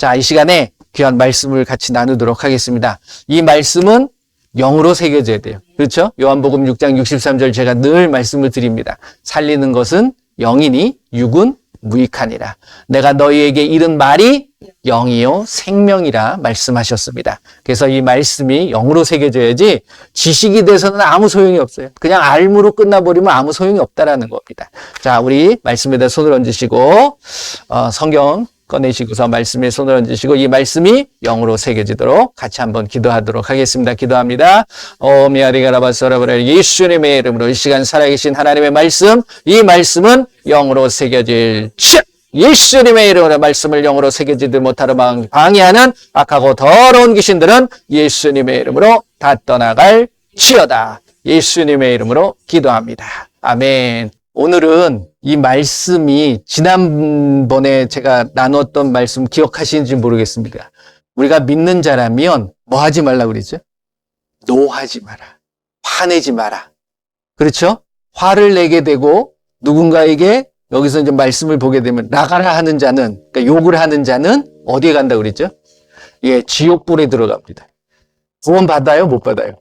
자, 이 시간에 귀한 말씀을 같이 나누도록 하겠습니다. 이 말씀은 영으로 새겨져야 돼요. 그렇죠? 요한복음 6장 63절 제가 늘 말씀을 드립니다. 살리는 것은 영이니 육은 무익하니라. 내가 너희에게 이른 말이 영이요 생명이라 말씀하셨습니다. 그래서 이 말씀이 영으로 새겨져야지 지식이 돼서는 아무 소용이 없어요. 그냥 알무로 끝나버리면 아무 소용이 없다라는 겁니다. 자, 우리 말씀에다 손을 얹으시고 성경 꺼내시고서 말씀에 손을 얹으시고 이 말씀이 영으로 새겨지도록 같이 한번 기도하도록 하겠습니다. 기도합니다. 미아리가라바소라브라 예수님의 이름으로 이 시간 살아계신 하나님의 말씀, 이 말씀은 영으로 새겨질 예수님의 이름으로 말씀을 영으로 새겨지지 못하러 방해하는 악하고 더러운 귀신들은 예수님의 이름으로 다 떠나갈 치여다. 예수님의 이름으로 기도합니다. 아멘. 오늘은 이 말씀이 지난번에 제가 나눴던 말씀 기억하시는지 모르겠습니다. 우리가 믿는 자라면 뭐 하지 말라고 그랬죠? 노하지 마라. 화내지 마라. 그렇죠? 화를 내게 되고 누군가에게 여기서 이제 말씀을 보게 되면 나가라 하는 자는, 그러니까 욕을 하는 자는 어디에 간다고 그랬죠? 예, 지옥불에 들어갑니다. 구원 받아요? 못 받아요?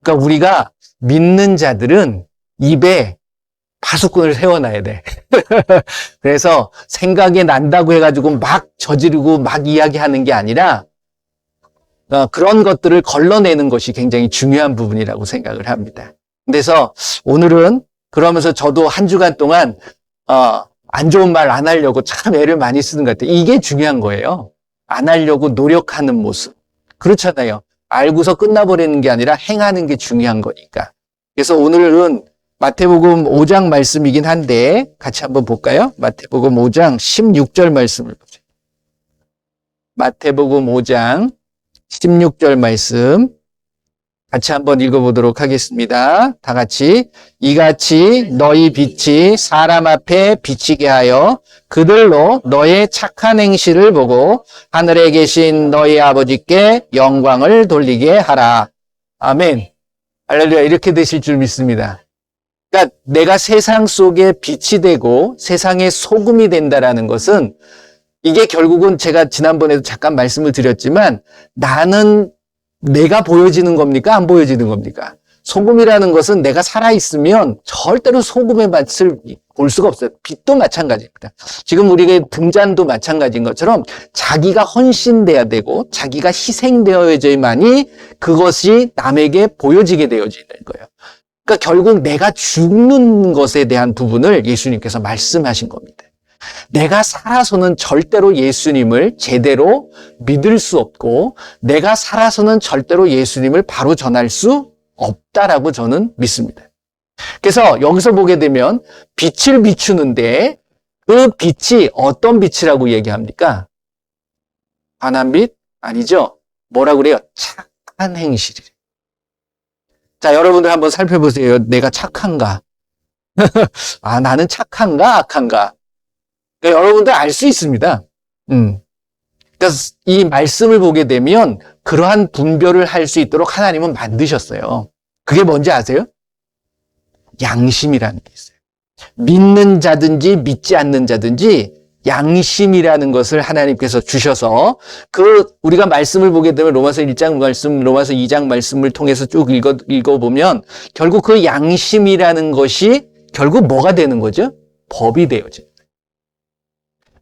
그러니까 우리가 믿는 자들은 입에 파수꾼을 세워놔야 돼. 그래서 생각이 난다고 해가지고 막 저지르고 막 이야기하는 게 아니라 그런 것들을 걸러내는 것이 굉장히 중요한 부분이라고 생각을 합니다. 그래서 오늘은 그러면서 저도 한 주간 동안 안 좋은 말 안 하려고 참 애를 많이 쓰는 것 같아요. 이게 중요한 거예요. 안 하려고 노력하는 모습. 그렇잖아요. 알고서 끝나버리는 게 아니라 행하는 게 중요한 거니까. 그래서 오늘은 마태복음 5장 말씀이긴 한데 같이 한번 볼까요? 마태복음 5장 16절 말씀을 보세요. 마태복음 5장 16절 말씀 같이 한번 읽어보도록 하겠습니다. 다 같이 이같이 너희 빛이 사람 앞에 비치게 하여 그들로 너의 착한 행실을 보고 하늘에 계신 너희 아버지께 영광을 돌리게 하라. 아멘. 할렐루야. 이렇게 되실 줄 믿습니다. 그러니까 내가 세상 속에 빛이 되고 세상의 소금이 된다라는 것은 이게 결국은 제가 지난번에도 잠깐 말씀을 드렸지만 나는 내가 보여지는 겁니까? 안 보여지는 겁니까? 소금이라는 것은 내가 살아있으면 절대로 소금의 맛을 볼 수가 없어요. 빛도 마찬가지입니다. 지금 우리가 등잔도 마찬가지인 것처럼 자기가 헌신돼야 되고 자기가 희생되어야지만이 그것이 남에게 보여지게 되어지는 거예요. 그러니까 결국 내가 죽는 것에 대한 부분을 예수님께서 말씀하신 겁니다. 내가 살아서는 절대로 예수님을 제대로 믿을 수 없고 내가 살아서는 절대로 예수님을 바로 전할 수 없다라고 저는 믿습니다. 그래서 여기서 보게 되면 빛을 비추는데 그 빛이 어떤 빛이라고 얘기합니까? 환한 빛? 아니죠. 뭐라고 그래요? 착한 행실이래요. 자, 여러분들 한번 살펴보세요. 내가 착한가? 아, 나는 착한가? 악한가? 그러니까 여러분들 알 수 있습니다. 그러니까 이 말씀을 보게 되면 그러한 분별을 할 수 있도록 하나님은 만드셨어요. 그게 뭔지 아세요? 양심이라는 게 있어요. 믿는 자든지 믿지 않는 자든지 양심이라는 것을 하나님께서 주셔서 우리가 말씀을 보게 되면 로마서 1장 말씀, 로마서 2장 말씀을 통해서 쭉 읽어보면 결국 그 양심이라는 것이 결국 뭐가 되는 거죠? 법이 되어져요.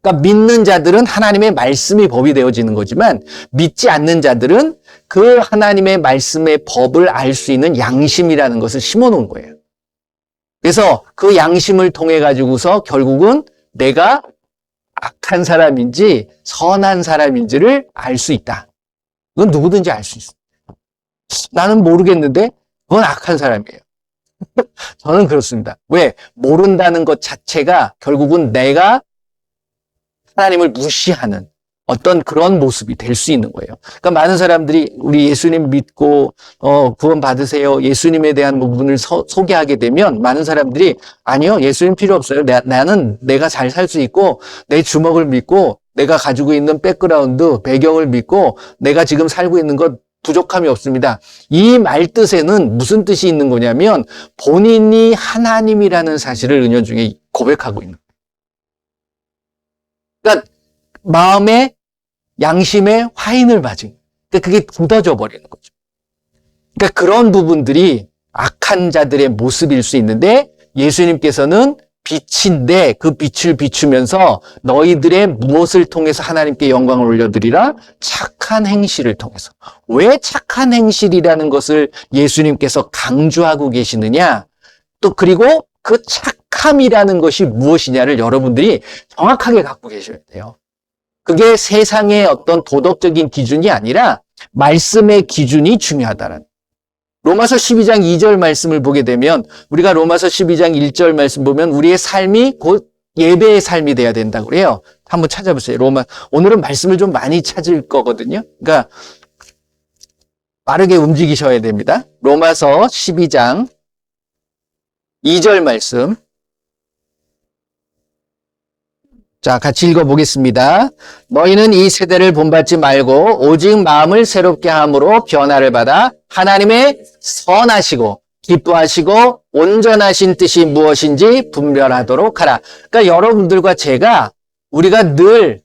그러니까 믿는 자들은 하나님의 말씀이 법이 되어지는 거지만 믿지 않는 자들은 그 하나님의 말씀의 법을 알 수 있는 양심이라는 것을 심어놓은 거예요. 그래서 그 양심을 통해 가지고서 결국은 내가 악한 사람인지 선한 사람인지를 알 수 있다. 그건 누구든지 알 수 있습니다. 나는 모르겠는데 그건 악한 사람이에요. 저는 그렇습니다. 왜? 모른다는 것 자체가 결국은 내가 하나님을 무시하는 어떤 그런 모습이 될 수 있는 거예요. 그러니까 많은 사람들이 우리 예수님 믿고 구원 받으세요. 예수님에 대한 부분을 소개하게 되면 많은 사람들이 아니요. 예수님 필요 없어요. 나는 내가 잘 살 수 있고 내 주먹을 믿고 내가 가지고 있는 백그라운드, 배경을 믿고 내가 지금 살고 있는 것 부족함이 없습니다. 이 말 뜻에는 무슨 뜻이 있는 거냐면 본인이 하나님이라는 사실을 은연중에 고백하고 있는 거예요. 그러니까 마음에 양심에 화인을 맞은. 그러니까 그게 굳어져 버리는 거죠. 그러니까 그런 부분들이 악한 자들의 모습일 수 있는데 예수님께서는 빛인데 그 빛을 비추면서 너희들의 무엇을 통해서 하나님께 영광을 올려드리라? 착한 행실을 통해서. 왜 착한 행실이라는 것을 예수님께서 강조하고 계시느냐? 또 그리고 그 착함이라는 것이 무엇이냐를 여러분들이 정확하게 갖고 계셔야 돼요. 그게 세상의 어떤 도덕적인 기준이 아니라 말씀의 기준이 중요하다는. 로마서 12장 2절 말씀을 보게 되면 우리가 로마서 12장 1절 말씀 보면 우리의 삶이 곧 예배의 삶이 돼야 된다고 그래요. 한번 찾아보세요. 오늘은 말씀을 좀 많이 찾을 거거든요. 그러니까 빠르게 움직이셔야 됩니다. 로마서 12장 2절 말씀. 자, 같이 읽어보겠습니다. 너희는 이 세대를 본받지 말고 오직 마음을 새롭게 함으로 변화를 받아 하나님의 선하시고 기뻐하시고 온전하신 뜻이 무엇인지 분별하도록 하라. 그러니까 여러분들과 우리가 늘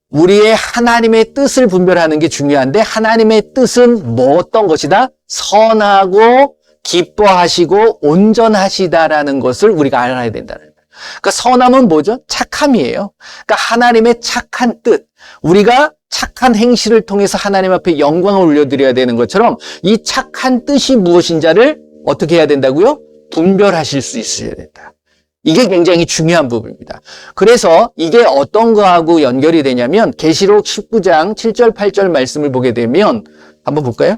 우리의 하나님의 뜻을 분별하는 게 중요한데 하나님의 뜻은 어떤 것이다? 선하고 기뻐하시고 온전하시다라는 것을 우리가 알아야 된다는 거예요. 그러니까 선함은 뭐죠? 착함이에요. 그러니까 하나님의 착한 뜻, 우리가 착한 행실을 통해서 하나님 앞에 영광을 올려드려야 되는 것처럼 이 착한 뜻이 무엇인지를 어떻게 해야 된다고요? 분별하실 수 있어야 된다. 이게 굉장히 중요한 부분입니다. 그래서 이게 어떤 거하고 연결이 되냐면 계시록 19장 7절 8절 말씀을 보게 되면 한번 볼까요?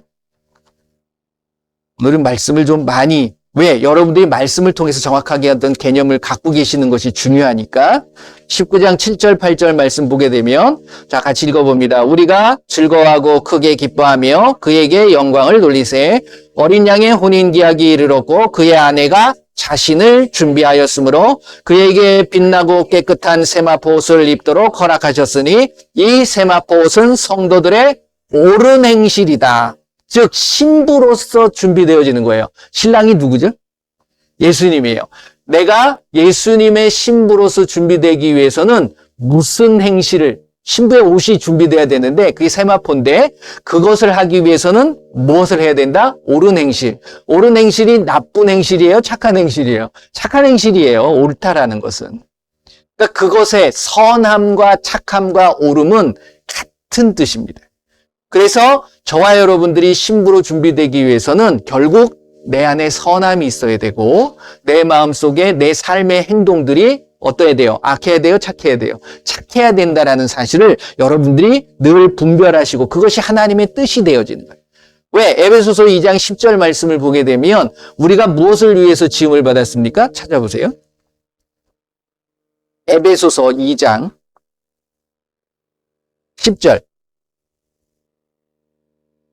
오늘은 말씀을 좀 많이 왜? 여러분들이 말씀을 통해서 정확하게 어떤 개념을 갖고 계시는 것이 중요하니까 19장 7절 8절 말씀 보게 되면 자 같이 읽어봅니다. 우리가 즐거워하고 크게 기뻐하며 그에게 영광을 돌리세 어린 양의 혼인기약이 이르렀고 그의 아내가 자신을 준비하였으므로 그에게 빛나고 깨끗한 세마포 옷을 입도록 허락하셨으니 이 세마포 옷은 성도들의 옳은 행실이다. 즉 신부로서 준비되어지는 거예요. 신랑이 누구죠? 예수님이에요. 내가 예수님의 신부로서 준비되기 위해서는 무슨 행실을 신부의 옷이 준비돼야 되는데 그게 세마포인데 그것을 하기 위해서는 무엇을 해야 된다? 옳은 행실. 옳은 행실이 나쁜 행실이에요? 착한 행실이에요? 착한 행실이에요. 옳다라는 것은. 그러니까 그것의 선함과 착함과 옳음은 같은 뜻입니다. 그래서 저와 여러분들이 신부로 준비되기 위해서는 결국 내 안에 선함이 있어야 되고 내 마음속에 내 삶의 행동들이 어떠해야 돼요? 악해야 돼요? 착해야 돼요? 착해야 된다라는 사실을 여러분들이 늘 분별하시고 그것이 하나님의 뜻이 되어지는 거예요. 왜? 에베소서 2장 10절 말씀을 보게 되면 우리가 무엇을 위해서 지음을 받았습니까? 찾아보세요. 에베소서 2장 10절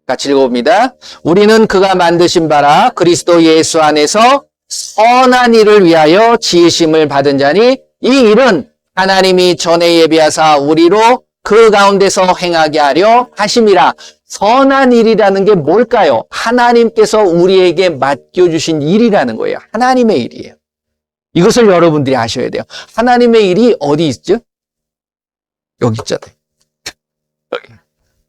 같이 읽어봅니다. 우리는 그가 만드신 바라 그리스도 예수 안에서 선한 일을 위하여 지으심을 받은 자니 이 일은 하나님이 전에 예비하사 우리로 그 가운데서 행하게 하려 하심이라. 선한 일이라는 게 뭘까요? 하나님께서 우리에게 맡겨주신 일이라는 거예요. 하나님의 일이에요. 이것을 여러분들이 아셔야 돼요. 하나님의 일이 어디 있죠? 여기 있잖아요. 여기.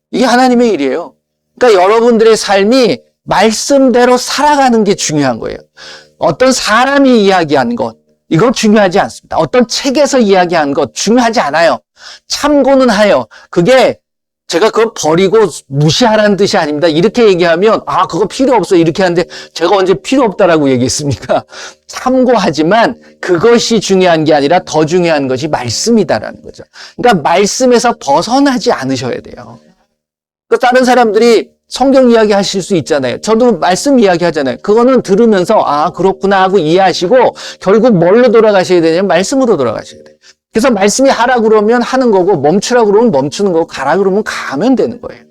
이게 하나님의 일이에요. 그러니까 여러분들의 삶이 말씀대로 살아가는 게 중요한 거예요. 어떤 사람이 이야기한 것, 이건 중요하지 않습니다. 어떤 책에서 이야기한 것 중요하지 않아요. 참고는 하여. 그게 제가 그걸 버리고 무시하라는 뜻이 아닙니다. 이렇게 얘기하면 그거 필요 없어 이렇게 하는데 제가 언제 필요 없다라고 얘기했습니까? 참고하지만 그것이 중요한 게 아니라 더 중요한 것이 말씀이다라는 거죠. 그러니까 말씀에서 벗어나지 않으셔야 돼요. 다른 사람들이 성경 이야기 하실 수 있잖아요. 저도 말씀 이야기 하잖아요. 그거는 들으면서 그렇구나 하고 이해하시고 결국 뭘로 돌아가셔야 되냐면 말씀으로 돌아가셔야 돼요. 그래서 말씀이 하라 그러면 하는 거고 멈추라 그러면 멈추는 거고 가라 그러면 가면 되는 거예요.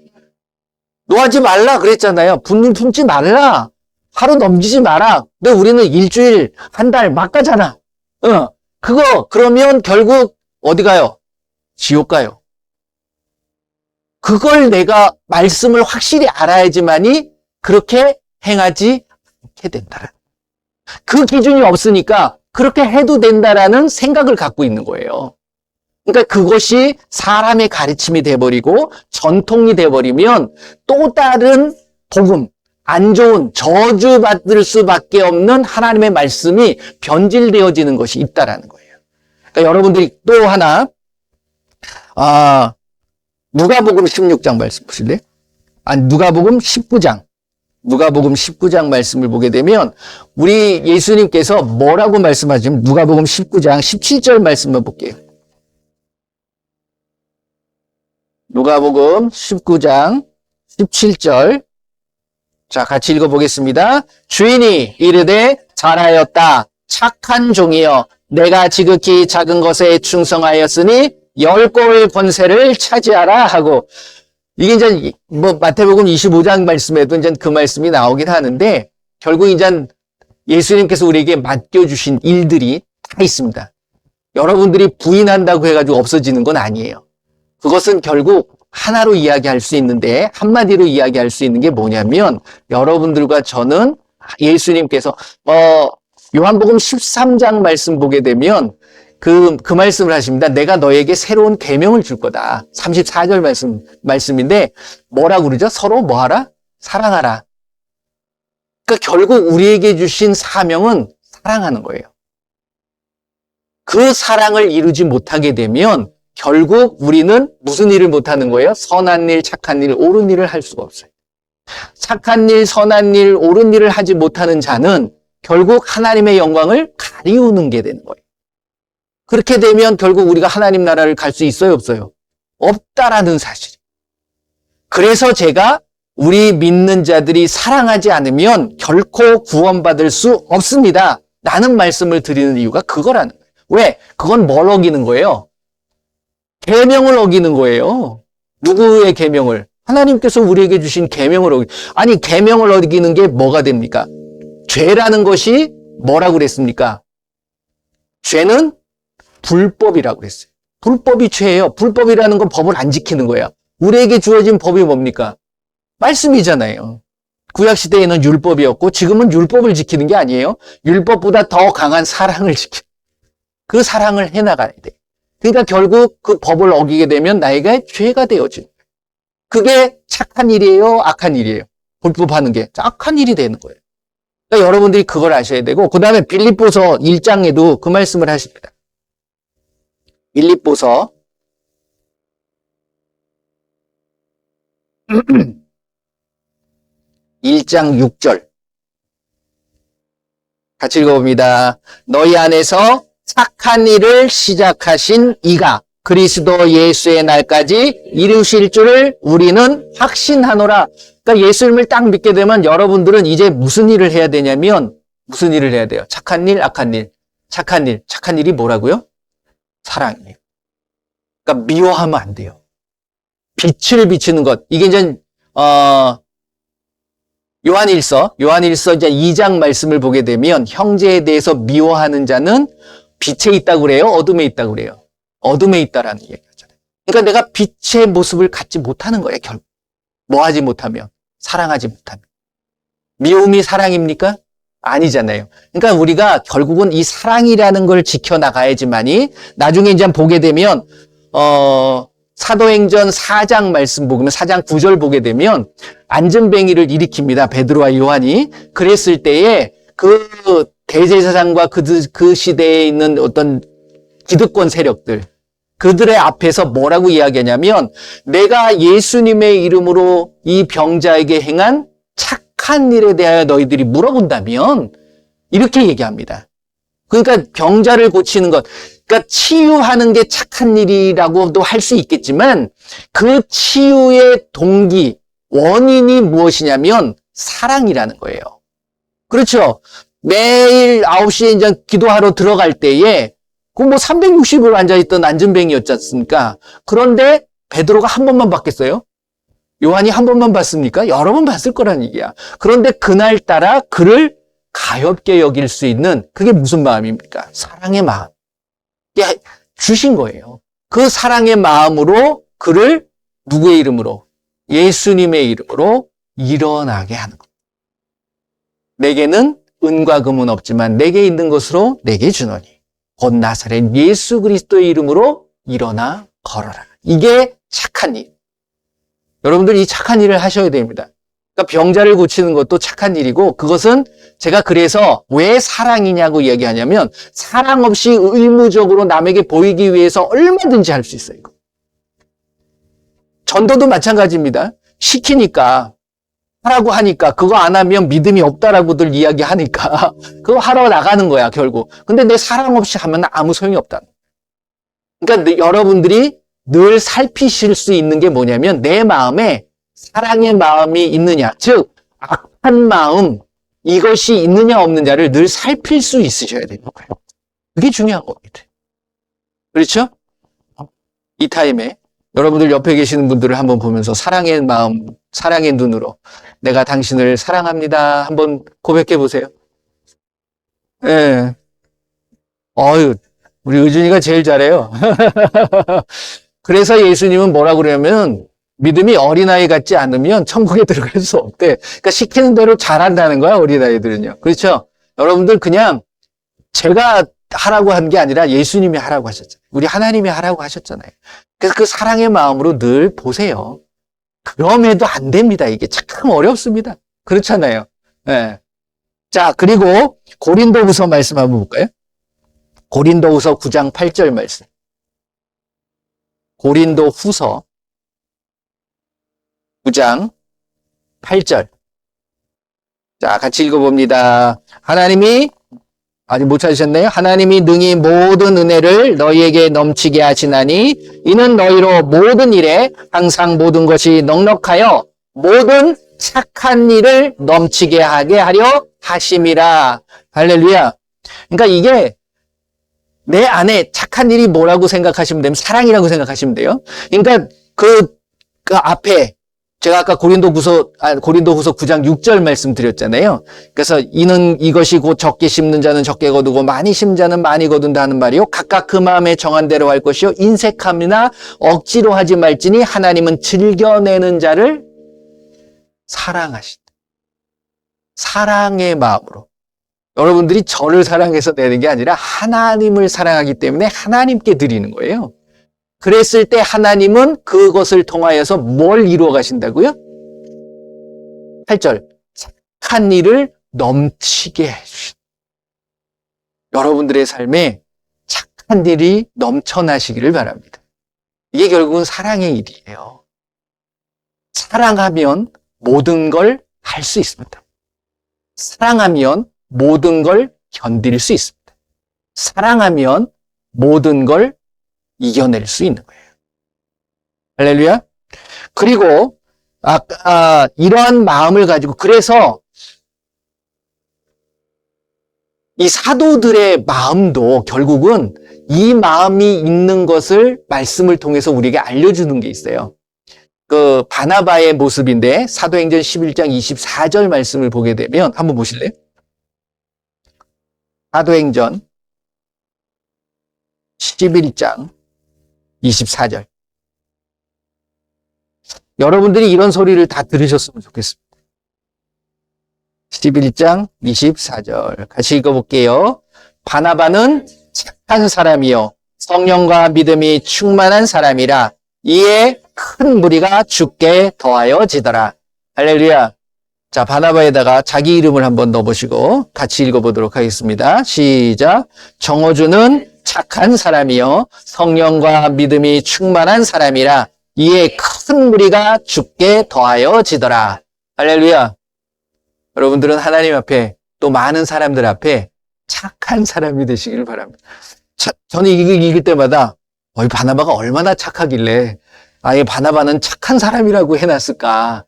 노하지 말라 그랬잖아요. 분을 품지 말라. 하루 넘기지 마라. 근데 우리는 일주일, 한 달 막 가잖아. 그러면 결국 어디 가요? 지옥 가요. 그걸 내가 말씀을 확실히 알아야지만이 그렇게 행하지 않게 된다라는. 그 기준이 없으니까 그렇게 해도 된다라는 생각을 갖고 있는 거예요. 그러니까 그것이 사람의 가르침이 돼버리고 전통이 돼버리면 또 다른 복음, 안 좋은 저주받을 수밖에 없는 하나님의 말씀이 변질되어지는 것이 있다라는 거예요. 그러니까 여러분들이 또 하나 누가복음 16장 말씀 보실래요? 누가복음 19장. 누가복음 19장 말씀을 보게 되면 우리 예수님께서 뭐라고 말씀하시면 누가복음 19장 17절 말씀만 볼게요. 누가복음 19장 17절. 자, 같이 읽어보겠습니다. 주인이 이르되 잘하였다. 착한 종이여. 내가 지극히 작은 것에 충성하였으니 10골 권세를 차지하라 하고, 이게 이제 마태복음 25장 말씀에도 이제 그 말씀이 나오긴 하는데, 결국 이제 예수님께서 우리에게 맡겨주신 일들이 다 있습니다. 여러분들이 부인한다고 해가지고 없어지는 건 아니에요. 그것은 결국 하나로 이야기할 수 있는데, 한마디로 이야기할 수 있는 게 뭐냐면, 여러분들과 저는 예수님께서 요한복음 13장 말씀 보게 되면 그 말씀을 하십니다. 내가 너에게 새로운 계명을 줄 거다. 34절 말씀인데 뭐라고 그러죠? 서로 뭐하라? 사랑하라. 그러니까 결국 우리에게 주신 사명은 사랑하는 거예요. 그 사랑을 이루지 못하게 되면 결국 우리는 무슨 일을 못하는 거예요? 선한 일, 착한 일, 옳은 일을 할 수가 없어요. 착한 일, 선한 일, 옳은 일을 하지 못하는 자는 결국 하나님의 영광을 가리우는 게 되는 거예요. 그렇게 되면 결국 우리가 하나님 나라를 갈 수 있어요, 없어요? 없다라는 사실. 그래서 제가 우리 믿는 자들이 사랑하지 않으면 결코 구원받을 수 없습니다. 라는 말씀을 드리는 이유가 그거라는 거예요. 왜? 그건 뭘 어기는 거예요? 계명을 어기는 거예요. 누구의 계명을? 하나님께서 우리에게 주신 계명을 어기. 아니, 계명을 어기는 게 뭐가 됩니까? 죄라는 것이 뭐라고 그랬습니까? 죄는 불법이라고 그랬어요. 불법이 죄예요. 불법이라는 건 법을 안 지키는 거예요. 우리에게 주어진 법이 뭡니까? 말씀이잖아요. 구약시대에는 율법이었고 지금은 율법을 지키는 게 아니에요. 율법보다 더 강한 사랑을 지켜. 그 사랑을 해나가야 돼. 그러니까 결국 그 법을 어기게 되면 나에게 죄가 되어지는 거예요. 그게 착한 일이에요? 악한 일이에요? 불법하는 게 악한 일이 되는 거예요. 그러니까 여러분들이 그걸 아셔야 되고, 그 다음에 빌립보서 1장에도 그 말씀을 하십니다. 빌립보서 1장 6절 같이 읽어봅니다. 너희 안에서 착한 일을 시작하신 이가 그리스도 예수의 날까지 이루실 줄을 우리는 확신하노라. 그러니까 예수님을 딱 믿게 되면 여러분들은 이제 무슨 일을 해야 되냐면 무슨 일을 해야 돼요? 착한 일, 악한 일. 착한 일. 착한 일이 뭐라고요? 사랑이에요. 그러니까 미워하면 안 돼요. 빛을 비추는 것. 이게 이제 요한일서 이제 2장 말씀을 보게 되면 형제에 대해서 미워하는 자는 빛에 있다고 그래요? 어둠에 있다고 그래요? 어둠에 있다라는 얘기잖아요. 그러니까 내가 빛의 모습을 갖지 못하는 거예요, 결국. 뭐 하지 못하면? 사랑하지 못하면. 미움이 사랑입니까? 아니잖아요. 그러니까 우리가 결국은 이 사랑이라는 걸 지켜나가야지만이 나중에 이제 보게 되면 사도행전 4장 말씀 보면 4장 9절 보게 되면 안전뱅이를 일으킵니다. 베드로와 요한이. 그랬을 때에 그 대제사장과 그 시대에 있는 어떤 기득권 세력들, 그들의 앞에서 뭐라고 이야기하냐면 내가 예수님의 이름으로 이 병자에게 행한 착한 일에 대하여 너희들이 물어본다면 이렇게 얘기합니다. 그러니까 병자를 고치는 것, 그러니까 치유하는 게 착한 일이라고도 할 수 있겠지만 그 치유의 동기, 원인이 무엇이냐면 사랑이라는 거예요. 그렇죠? 매일 9시에 이제 기도하러 들어갈 때에 그 뭐 360일 앉아있던 안전뱅이였지 않습니까? 그런데 베드로가 한 번만 봤겠어요? 요한이 한 번만 봤습니까? 여러 번 봤을 거란 얘기야. 그런데 그날따라 그를 가엾게 여길 수 있는 그게 무슨 마음입니까? 사랑의 마음. 주신 거예요. 그 사랑의 마음으로 그를 누구의 이름으로? 예수님의 이름으로 일어나게 하는 겁니다. 내게는 은과 금은 없지만 내게 있는 것으로 내게 주노니 곧 나사렛 예수 그리스도의 이름으로 일어나 걸어라. 이게 착한 일. 여러분들 이 착한 일을 하셔야 됩니다. 그러니까 병자를 고치는 것도 착한 일이고, 그것은 제가 그래서 왜 사랑이냐고 얘기하냐면, 사랑 없이 의무적으로 남에게 보이기 위해서 얼마든지 할 수 있어요. 전도도 마찬가지입니다. 시키니까, 하라고 하니까, 그거 안 하면 믿음이 없다라고들 이야기하니까 그거 하러 나가는 거야, 결국. 근데 내 사랑 없이 하면 아무 소용이 없다. 그러니까 여러분들이 늘 살피실 수 있는 게 뭐냐면, 내 마음에 사랑의 마음이 있느냐, 즉 악한 마음, 이것이 있느냐 없느냐를 늘 살필 수 있으셔야 되는 거예요. 그게 중요한 겁니다. 그렇죠? 이 타임에 여러분들 옆에 계시는 분들을 한번 보면서 사랑의 마음, 사랑의 눈으로 내가 당신을 사랑합니다. 한번 고백해 보세요. 예. 어유, 우리 의준이가 제일 잘해요. 그래서 예수님은 뭐라고 그러냐면, 믿음이 어린아이 같지 않으면 천국에 들어갈 수 없대. 그러니까 시키는 대로 잘한다는 거야, 어린아이들은요. 그렇죠? 여러분들 그냥 제가 하라고 한 게 아니라 예수님이 하라고 하셨잖아요. 우리 하나님이 하라고 하셨잖아요. 그래서 그 사랑의 마음으로 늘 보세요. 그럼에도 안 됩니다. 이게 참 어렵습니다. 그렇잖아요. 네. 자, 그리고 고린도후서 말씀 한번 볼까요? 고린도후서 9장 8절 말씀. 고린도후서 9장 8절. 자, 같이 읽어봅니다. 하나님이, 아직 못 찾으셨나요? 하나님이 능히 모든 은혜를 너희에게 넘치게 하시나니 이는 너희로 모든 일에 항상 모든 것이 넉넉하여 모든 착한 일을 넘치게 하게 하려 하심이라. 할렐루야. 그러니까 이게 내 안에 착한 일이 뭐라고 생각하시면 되면 사랑이라고 생각하시면 돼요. 그러니까 그 앞에 제가 아까 고린도후서 9장 6절 말씀드렸잖아요. 그래서 이것이 곧 적게 심는 자는 적게 거두고 많이 심는 자는 많이 거둔다 하는 말이요. 각각 그 마음에 정한 대로 할 것이요. 인색함이나 억지로 하지 말지니 하나님은 즐겨내는 자를 사랑하신다. 사랑의 마음으로. 여러분들이 저를 사랑해서 내는 게 아니라 하나님을 사랑하기 때문에 하나님께 드리는 거예요. 그랬을 때 하나님은 그것을 통하여서 뭘 이루어 가신다고요? 8절. 착한 일을 넘치게 해주신다. 여러분들의 삶에 착한 일이 넘쳐나시기를 바랍니다. 이게 결국은 사랑의 일이에요. 사랑하면 모든 걸 할 수 있습니다. 사랑하면 모든 걸 견딜 수 있습니다. 사랑하면 모든 걸 이겨낼 수 있는 거예요. 할렐루야. 그리고 이러한 마음을 가지고, 그래서 이 사도들의 마음도 결국은 이 마음이 있는 것을 말씀을 통해서 우리에게 알려주는 게 있어요. 그 바나바의 모습인데 사도행전 11장 24절 말씀을 보게 되면 한번 보실래요? 사도행전 11장 24절. 여러분들이 이런 소리를 다 들으셨으면 좋겠습니다. 11장 24절. 같이 읽어볼게요. 바나바는 착한 사람이요 성령과 믿음이 충만한 사람이라 이에 큰 무리가 죽게 더하여지더라. 할렐루야. 자, 바나바에다가 자기 이름을 한번 넣어보시고 같이 읽어보도록 하겠습니다. 시작. 정호주는 착한 사람이요 성령과 믿음이 충만한 사람이라 이에 큰 무리가 죽게 더하여지더라. 할렐루야. 여러분들은 하나님 앞에 또 많은 사람들 앞에 착한 사람이 되시기를 바랍니다. 저는 이거 읽을 때마다 이 바나바가 얼마나 착하길래 이 바나바는 착한 사람이라고 해놨을까.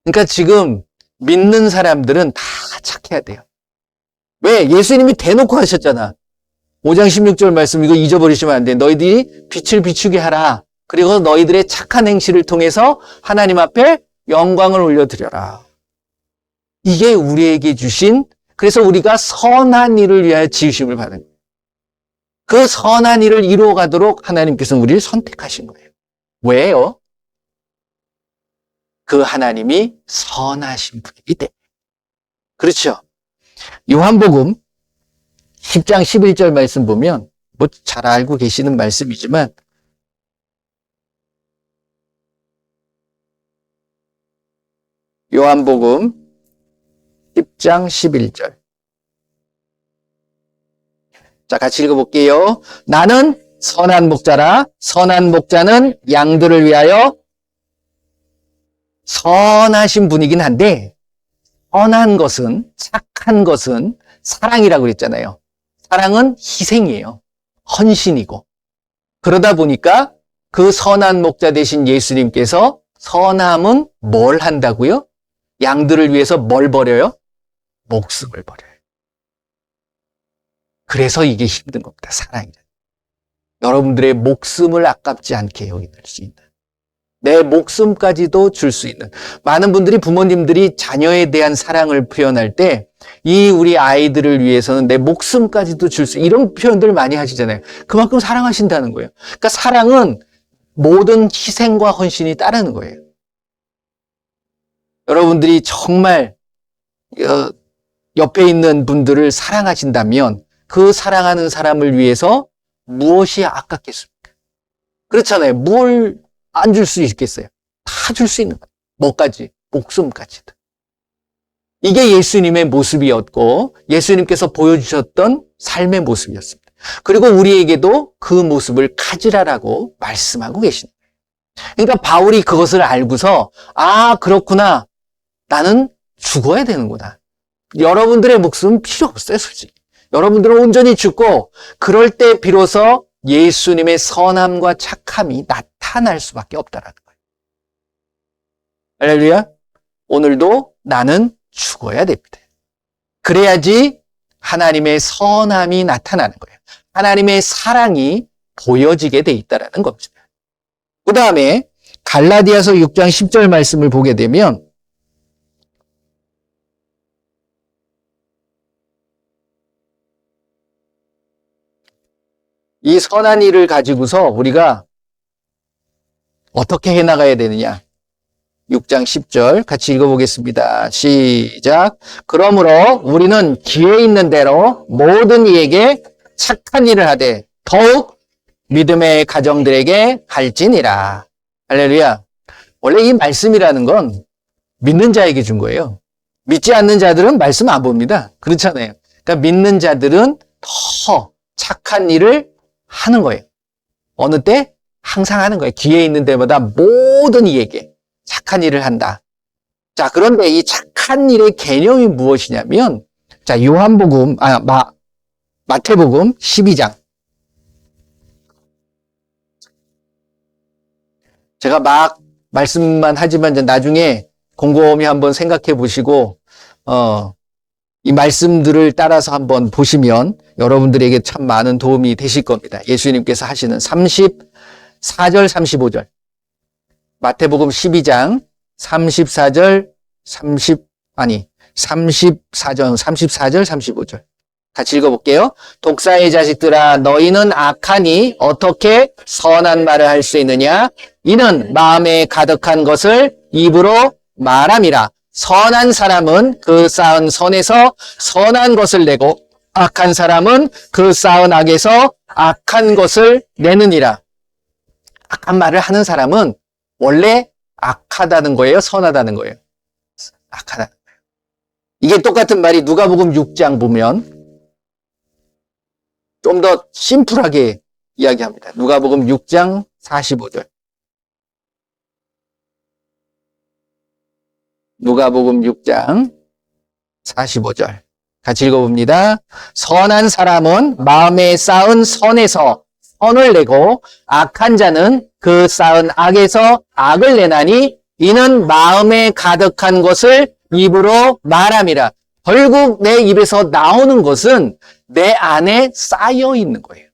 그러니까 지금 믿는 사람들은 다 착해야 돼요. 왜? 예수님이 대놓고 하셨잖아. 5장 16절 말씀 이거 잊어버리시면 안 돼. 너희들이 빛을 비추게 하라. 그리고 너희들의 착한 행실을 통해서 하나님 앞에 영광을 올려드려라. 이게 우리에게 주신, 그래서 우리가 선한 일을 위하여 지으심을 받은 거예요. 그 선한 일을 이루어가도록 하나님께서는 우리를 선택하신 거예요. 왜요? 그 하나님이 선하신 분이기 때문에. 그렇죠? 요한복음 10장 11절 말씀 보면 뭐 잘 알고 계시는 말씀이지만 요한복음 10장 11절. 자, 같이 읽어볼게요. 나는 선한 목자라. 선한 목자는 양들을 위하여 선하신 분이긴 한데, 선한 것은, 착한 것은 사랑이라고 그랬잖아요. 사랑은 희생이에요. 헌신이고. 그러다 보니까 그 선한 목자 되신 예수님께서 선함은 뭘 한다고요? 양들을 위해서 뭘 버려요? 목숨을 버려요. 그래서 이게 힘든 겁니다. 사랑이. 여러분들의 목숨을 아깝지 않게 여길 수 있는, 내 목숨까지도 줄 수 있는, 많은 분들이 부모님들이 자녀에 대한 사랑을 표현할 때 이 우리 아이들을 위해서는 내 목숨까지도 줄 수, 이런 표현들 많이 하시잖아요. 그만큼 사랑하신다는 거예요. 그러니까 사랑은 모든 희생과 헌신이 따르는 거예요. 여러분들이 정말 옆에 있는 분들을 사랑하신다면 그 사랑하는 사람을 위해서 무엇이 아깝겠습니까? 그렇잖아요. 뭘 안 줄 수 있겠어요? 다 줄 수 있는 거예요. 뭐까지? 목숨까지도. 이게 예수님의 모습이었고 예수님께서 보여주셨던 삶의 모습이었습니다. 그리고 우리에게도 그 모습을 가지라라고 말씀하고 계십니다. 그러니까 바울이 그것을 알고서 아, 그렇구나. 나는 죽어야 되는구나. 여러분들의 목숨은 필요 없어요, 솔직히. 여러분들은 온전히 죽고 그럴 때 비로소 예수님의 선함과 착함이 나타날 수밖에 없다라는 거예요. 할렐루야. 오늘도 나는 죽어야 됩니다. 그래야지 하나님의 선함이 나타나는 거예요. 하나님의 사랑이 보여지게 돼 있다라는 겁니다. 그 다음에 갈라디아서 6장 10절 말씀을 보게 되면 이 선한 일을 가지고서 우리가 어떻게 해나가야 되느냐. 6장 10절 같이 읽어보겠습니다. 시작. 그러므로 우리는 기회 있는 대로 모든 이에게 착한 일을 하되 더욱 믿음의 가정들에게 할지니라. 할렐루야. 원래 이 말씀이라는 건 믿는 자에게 준 거예요. 믿지 않는 자들은 말씀 안 봅니다. 그렇잖아요. 그러니까 믿는 자들은 더 착한 일을 하는 거예요. 어느 때? 항상 하는 거예요. 기회 있는 데마다 모든 이에게 착한 일을 한다. 자, 그런데 이 착한 일의 개념이 무엇이냐면, 자, 마태복음 12장. 제가 막 말씀만 하지만 나중에 곰곰이 한번 생각해 보시고, 이 말씀들을 따라서 한번 보시면 여러분들에게 참 많은 도움이 되실 겁니다. 예수님께서 하시는 34절, 35절. 마태복음 12장 34절, 34절, 35절. 같이 읽어볼게요. 독사의 자식들아, 너희는 악하니 어떻게 선한 말을 할 수 있느냐? 이는 마음에 가득한 것을 입으로 말함이라. 선한 사람은 그 쌓은 선에서 선한 것을 내고 악한 사람은 그 쌓은 악에서 악한 것을 내느니라. 악한 말을 하는 사람은 원래 악하다는 거예요? 선하다는 거예요? 악하다는 거예요. 이게 똑같은 말이 누가복음 6장 보면 좀 더 심플하게 이야기합니다. 누가복음 6장 45절. 누가복음 6장 45절. 같이 읽어봅니다. 선한 사람은 마음에 쌓은 선에서 선을 내고 악한 자는 그 쌓은 악에서 악을 내나니 이는 마음에 가득한 것을 입으로 말함이라. 결국 내 입에서 나오는 것은 내 안에 쌓여 있는 거예요.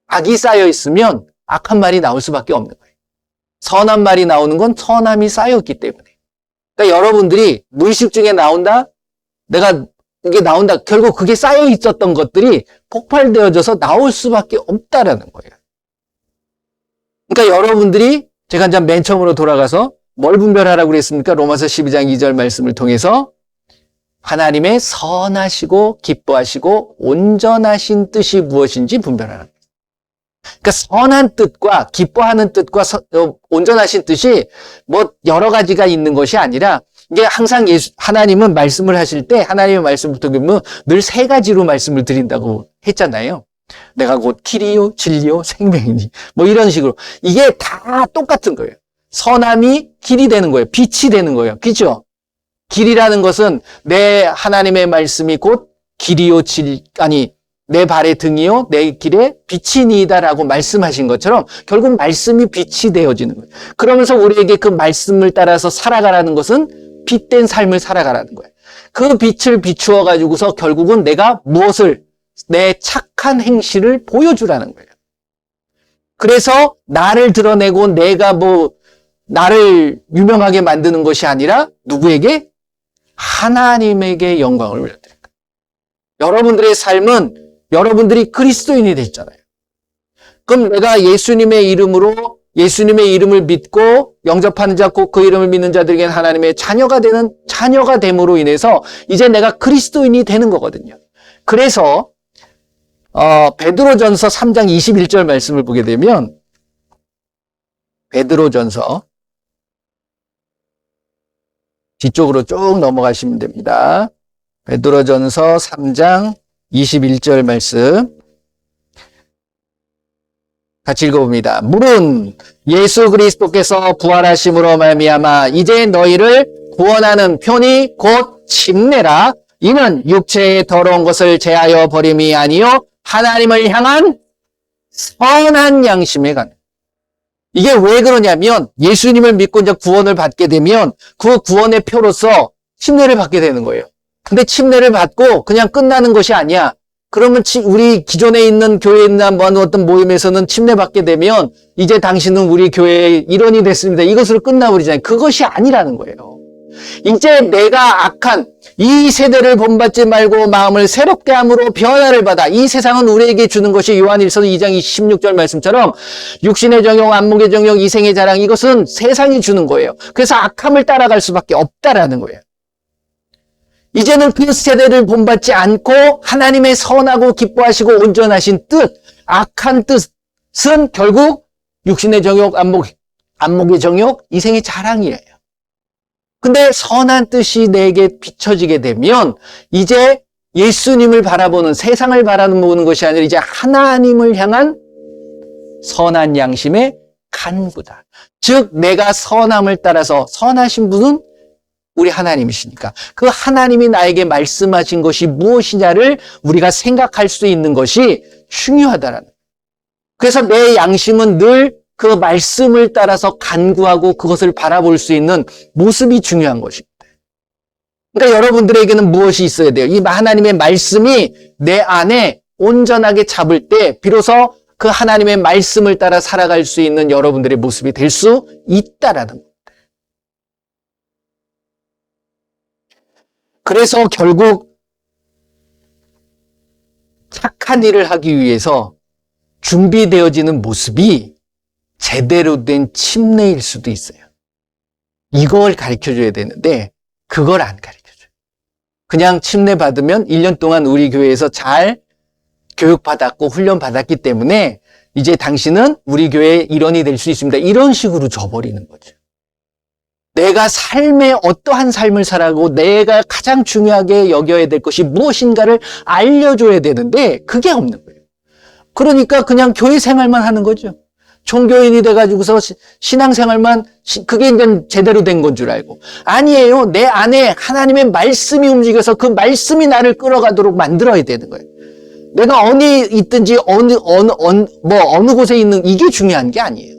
악이 쌓여 있으면 악한 말이 나올 수밖에 없는 거예요. 선한 말이 나오는 건 선함이 쌓였기 때문에. 그러니까 여러분들이 무의식 중에 나온다? 내가 이게 나온다. 결국 그게 쌓여 있었던 것들이 폭발되어져서 나올 수밖에 없다라는 거예요. 그러니까 여러분들이 제가 이제 맨 처음으로 돌아가서 뭘 분별하라고 그랬습니까? 로마서 12장 2절 말씀을 통해서 하나님의 선하시고 기뻐하시고 온전하신 뜻이 무엇인지 분별하라. 그러니까 선한 뜻과 기뻐하는 뜻과 온전하신 뜻이 뭐 여러 가지가 있는 것이 아니라 이게 항상 하나님은 말씀을 하실 때 하나님의 말씀부터 보면 늘 세 가지로 말씀을 드린다고 했잖아요. 내가 곧 길이요, 진리요, 생명이니. 뭐 이런 식으로. 이게 다 똑같은 거예요. 선함이 길이 되는 거예요. 빛이 되는 거예요. 그죠? 길이라는 것은 내 하나님의 말씀이 곧 길이요, 내 발의 등이요, 내 길에 빛이니이다라고 말씀하신 것처럼 결국 말씀이 빛이 되어지는 거예요. 그러면서 우리에게 그 말씀을 따라서 살아가라는 것은 빛된 삶을 살아가라는 거예요. 그 빛을 비추어 가지고서 결국은 내가 무엇을 내 착한 행실을 보여주라는 거예요. 그래서 나를 드러내고 내가 나를 유명하게 만드는 것이 아니라 누구에게? 하나님에게 영광을 올려드릴 거예요. 여러분들의 삶은 여러분들이 그리스도인이 됐잖아요. 그럼 내가 예수님의 이름을 믿고 영접하는 자, 곧 그 이름을 믿는 자들에게는 하나님의 자녀가 됨으로 인해서 이제 내가 그리스도인이 되는 거거든요. 그래서 베드로전서 3장 21절 말씀을 보게 되면 베드로전서 뒤쪽으로 쭉 넘어가시면 됩니다. 베드로전서 3장 21절 말씀 같이 읽어봅니다. 물은 예수 그리스도께서 부활하심으로 말미암아 이제 너희를 구원하는 편이 곧 침례라. 이는 육체의 더러운 것을 제하여 버림이 아니요 하나님을 향한 선한 양심에 관. 이게 왜 그러냐면 예수님을 믿고 이제 구원을 받게 되면 그 구원의 표로서 침례를 받게 되는 거예요. 근데 침례를 받고 그냥 끝나는 것이 아니야. 그러면 우리 기존에 있는 교회나 어떤 모임에서는 침례 받게 되면 이제 당신은 우리 교회의 일원이 됐습니다. 이것으로 끝나버리잖아요. 그것이 아니라는 거예요. 이제 내가 악한 이 세대를 본받지 말고 마음을 새롭게 함으로 변화를 받아. 이 세상은 우리에게 주는 것이 요한일서 2장 16절 말씀처럼 육신의 정욕, 안목의 정욕, 이생의 자랑, 이것은 세상이 주는 거예요. 그래서 악함을 따라갈 수밖에 없다라는 거예요. 이제는 그 세대를 본받지 않고 하나님의 선하고 기뻐하시고 온전하신 뜻, 악한 뜻은 결국 육신의 정욕, 안목의 정욕, 이생의 자랑이에요. 근데 선한 뜻이 내게 비춰지게 되면 이제 예수님을 바라보는, 세상을 바라보는 것이 아니라 이제 하나님을 향한 선한 양심의 간구다. 즉 내가 선함을 따라서, 선하신 분은 우리 하나님이시니까 그 하나님이 나에게 말씀하신 것이 무엇이냐를 우리가 생각할 수 있는 것이 중요하다라는 거예요. 그래서 내 양심은 늘 그 말씀을 따라서 간구하고 그것을 바라볼 수 있는 모습이 중요한 것입니다. 그러니까 여러분들에게는 무엇이 있어야 돼요? 이 하나님의 말씀이 내 안에 온전하게 잡을 때 비로소 그 하나님의 말씀을 따라 살아갈 수 있는 여러분들의 모습이 될 수 있다라는 겁니다. 그래서 결국 착한 일을 하기 위해서 준비되어지는 모습이 제대로 된 침례일 수도 있어요. 이걸 가르쳐줘야 되는데 그걸 안 가르쳐줘요. 그냥 침례 받으면 1년 동안 우리 교회에서 잘 교육받았고 훈련받았기 때문에 이제 당신은 우리 교회의 일원이 될 수 있습니다. 이런 식으로 줘버리는 거죠. 내가 삶에 어떠한 삶을 살아가고 내가 가장 중요하게 여겨야 될 것이 무엇인가를 알려줘야 되는데 그게 없는 거예요. 그러니까 그냥 교회 생활만 하는 거죠. 종교인이 돼가지고서 신앙생활만, 그게 이제 제대로 된 건 줄 알고. 아니에요. 내 안에 하나님의 말씀이 움직여서 그 말씀이 나를 끌어가도록 만들어야 되는 거예요. 내가 어디 있든지 어느 곳에 있는 이게 중요한 게 아니에요.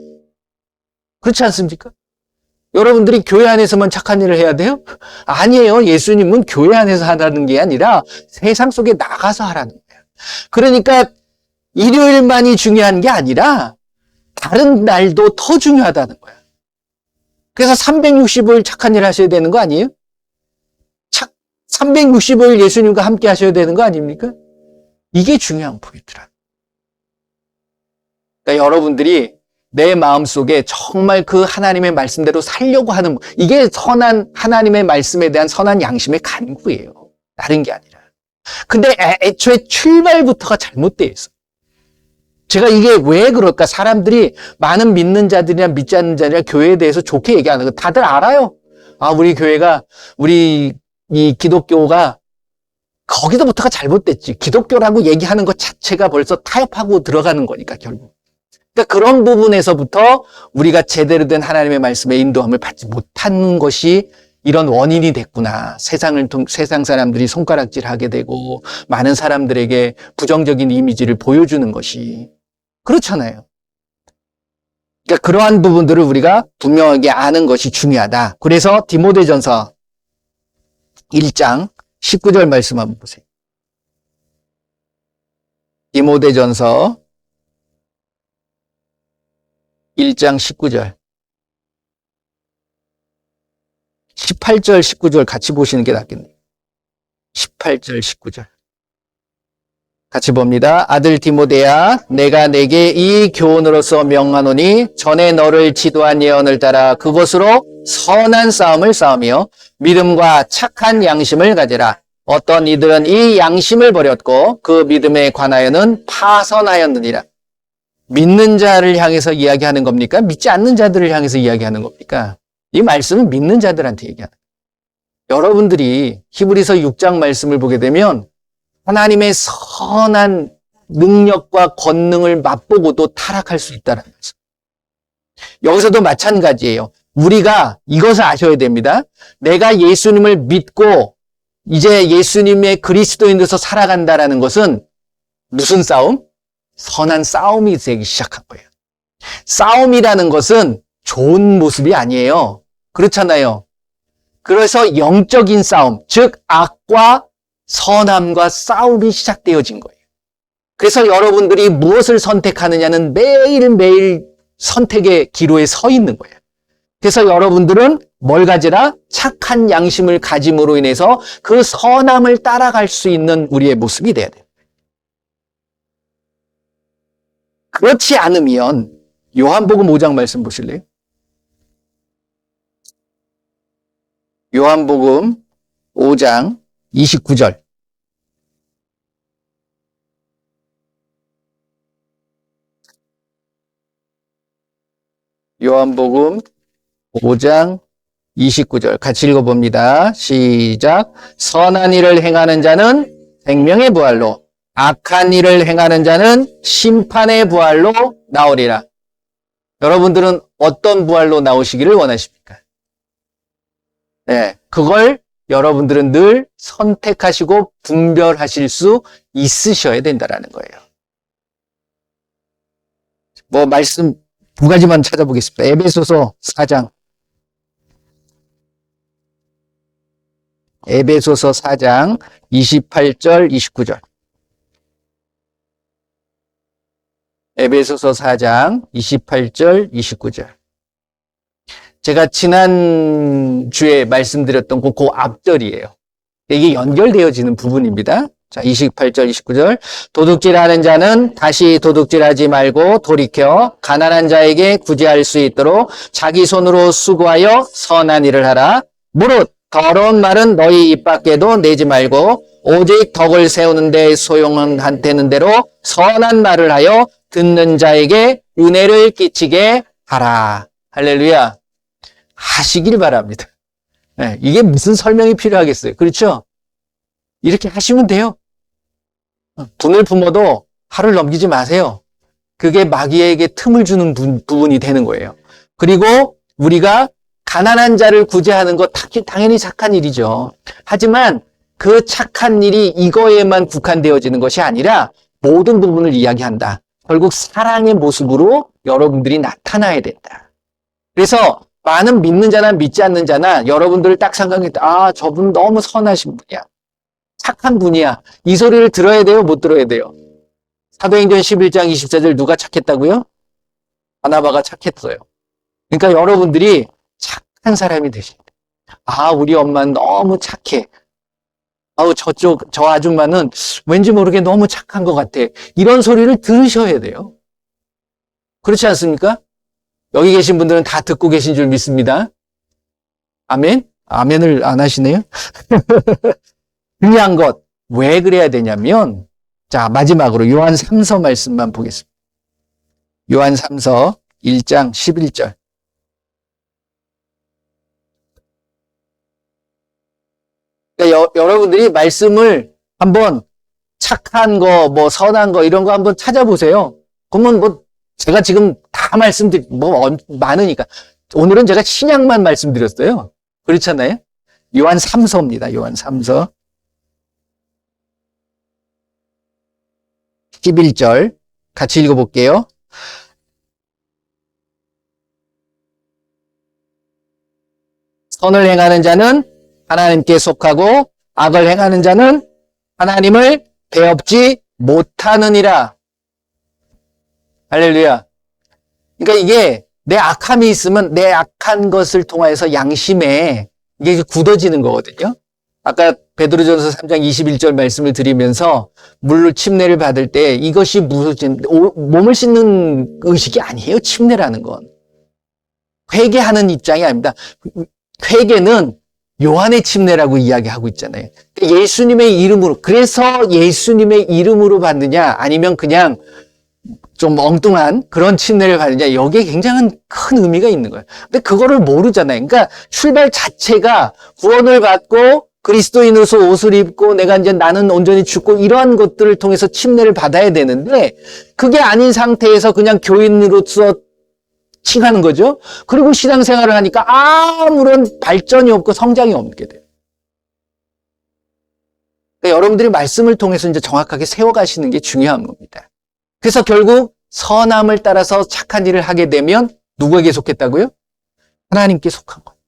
그렇지 않습니까? 여러분들이 교회 안에서만 착한 일을 해야 돼요? 아니에요. 예수님은 교회 안에서 하라는 게 아니라 세상 속에 나가서 하라는 거예요. 그러니까 일요일만이 중요한 게 아니라 다른 날도 더 중요하다는 거야. 그래서 365일 착한 일 하셔야 되는 거 아니에요? 365일 예수님과 함께 하셔야 되는 거 아닙니까? 이게 중요한 포인트라. 그러니까 여러분들이 내 마음속에 정말 그 하나님의 말씀대로 살려고 하는, 이게 선한 하나님의 말씀에 대한 선한 양심의 간구예요. 다른 게 아니라. 근데 애초에 출발부터가 잘못되어 있어. 제가 이게 왜 그럴까? 사람들이 많은 믿는 자들이나 믿지 않는 자들이나 교회에 대해서 좋게 얘기하는 거 다들 알아요. 우리 교회가, 우리 이 기독교가 거기서부터가 잘못됐지. 기독교라고 얘기하는 것 자체가 벌써 타협하고 들어가는 거니까, 결국. 그러니까 그런 부분에서부터 우리가 제대로 된 하나님의 말씀의 인도함을 받지 못하는 것이 이런 원인이 됐구나. 세상 사람들이 손가락질하게 되고 많은 사람들에게 부정적인 이미지를 보여주는 것이 그렇잖아요. 그러니까 그러한 부분들을 우리가 분명하게 아는 것이 중요하다. 그래서 디모데전서 1장 19절 말씀 한번 보세요. 디모데전서 1장 19절. 18절, 19절 같이 보시는 게 낫겠네요. 18절, 19절. 같이 봅니다. 아들 디모데야, 내가 내게 이 교훈으로서 명하노니 전에 너를 지도한 예언을 따라 그것으로 선한 싸움을 싸우며 믿음과 착한 양심을 가지라. 어떤 이들은 이 양심을 버렸고 그 믿음에 관하여는 파선하였느니라. 믿는 자를 향해서 이야기하는 겁니까? 믿지 않는 자들을 향해서 이야기하는 겁니까? 이 말씀은 믿는 자들한테 얘기하는 거예요. 여러분들이 히브리서 6장 말씀을 보게 되면 하나님의 선한 능력과 권능을 맛보고도 타락할 수 있다는 말씀. 여기서도 마찬가지예요. 우리가 이것을 아셔야 됩니다. 내가 예수님을 믿고 이제 예수님의 그리스도인으로서 살아간다라는 것은 무슨 싸움? 선한 싸움이 되기 시작한 거예요. 싸움이라는 것은 좋은 모습이 아니에요. 그렇잖아요. 그래서 영적인 싸움, 즉 악과 선함과 싸움이 시작되어진 거예요. 그래서 여러분들이 무엇을 선택하느냐는 매일매일 선택의 기로에 서 있는 거예요. 그래서 여러분들은 뭘 가지라? 착한 양심을 가짐으로 인해서 그 선함을 따라갈 수 있는 우리의 모습이 돼야 돼요. 그렇지 않으면 요한복음 5장 말씀 보실래요? 요한복음 5장 29절. 요한복음 5장 29절 같이 읽어봅니다. 시작. 선한 일을 행하는 자는 생명의 부활로, 악한 일을 행하는 자는 심판의 부활로 나오리라. 여러분들은 어떤 부활로 나오시기를 원하십니까? 네, 그걸 여러분들은 늘 선택하시고 분별하실 수 있으셔야 된다는 거예요. 말씀 두 가지만 찾아보겠습니다. 에베소서 4장. 에베소서 4장 28절, 29절. 에베소서 4장 28절, 29절. 제가 지난주에 말씀드렸던 그 앞절이에요. 이게 연결되어지는 부분입니다. 자, 28절, 29절. 도둑질하는 자는 다시 도둑질하지 말고 돌이켜 가난한 자에게 구제할 수 있도록 자기 손으로 수고하여 선한 일을 하라. 무릇 더러운 말은 너희 입 밖에도 내지 말고 오직 덕을 세우는 데 소용은 되는 대로 선한 말을 하여 듣는 자에게 은혜를 끼치게 하라. 할렐루야. 하시길 바랍니다. 네, 이게 무슨 설명이 필요하겠어요? 그렇죠? 이렇게 하시면 돼요. 분을 품어도 하루를 넘기지 마세요. 그게 마귀에게 틈을 주는 부분이 되는 거예요. 그리고 우리가 가난한 자를 구제하는 것 당연히 착한 일이죠. 하지만 그 착한 일이 이거에만 국한되어지는 것이 아니라 모든 부분을 이야기한다. 결국 사랑의 모습으로 여러분들이 나타나야 된다. 그래서 많은 믿는 자나 믿지 않는 자나 여러분들을 딱 생각했다. 저분 너무 선하신 분이야. 착한 분이야. 이 소리를 들어야 돼요? 못 들어야 돼요? 사도행전 11장 24절 누가 착했다고요? 바나바가 착했어요. 그러니까 여러분들이 착한 사람이 되셔야 돼요. 우리 엄마는 너무 착해. 저 아줌마는 왠지 모르게 너무 착한 것 같아. 이런 소리를 들으셔야 돼요. 그렇지 않습니까? 여기 계신 분들은 다 듣고 계신 줄 믿습니다. 아멘? 아멘을 안 하시네요? 중요한 것, 왜 그래야 되냐면, 자, 마지막으로 요한 3서 말씀만 보겠습니다. 요한 3서 1장 11절. 그러니까 여러분들이 말씀을 한번 착한 거, 뭐 선한 거 이런 거 한번 찾아보세요. 그러면 뭐 제가 지금 다 많으니까 오늘은 제가 신약만 말씀드렸어요. 그렇잖아요. 요한 3서입니다. 요한 3서 11절 같이 읽어볼게요. 선을 행하는 자는 하나님께 속하고 악을 행하는 자는 하나님을 배업지 못하느니라. 할렐루야. 그러니까 이게 내 악함이 있으면 내 악한 것을 통해서 양심에 이게 굳어지는 거거든요. 아까 베드로전서 3장 21절 말씀을 드리면서 물로 침례를 받을 때 이것이 무슨 몸을 씻는 의식이 아니에요. 침례라는 건. 회개하는 입장이 아닙니다. 회개는 요한의 침례라고 이야기하고 있잖아요. 예수님의 이름으로, 그래서 예수님의 이름으로 받느냐 아니면 그냥 좀 엉뚱한 그런 침례를 받느냐, 여기에 굉장히 큰 의미가 있는 거예요. 근데 그거를 모르잖아요. 그러니까 출발 자체가 구원을 받고 그리스도인으로서 옷을 입고 내가 이제 나는 온전히 죽고 이러한 것들을 통해서 침례를 받아야 되는데 그게 아닌 상태에서 그냥 교인으로서 칭하는 거죠. 그리고 신앙생활을 하니까 아무런 발전이 없고 성장이 없게 돼요. 그러니까 여러분들이 말씀을 통해서 이제 정확하게 세워가시는 게 중요한 겁니다. 그래서 결국 선함을 따라서 착한 일을 하게 되면 누구에게 속했다고요? 하나님께 속한 거예요.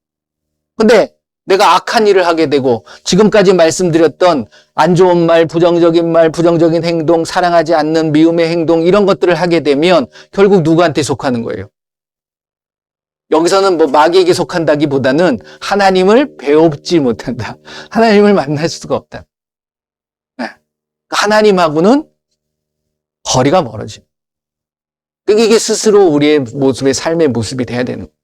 근데 내가 악한 일을 하게 되고 지금까지 말씀드렸던 안 좋은 말, 부정적인 행동, 사랑하지 않는 미움의 행동 이런 것들을 하게 되면 결국 누구한테 속하는 거예요? 여기서는 뭐 마귀에게 속한다기보다는 하나님을 배웁지 못한다. 하나님을 만날 수가 없다. 네. 하나님하고는 거리가 멀어집니다. 이게 스스로 우리의 모습의 삶의 모습이 돼야 되는 겁니다.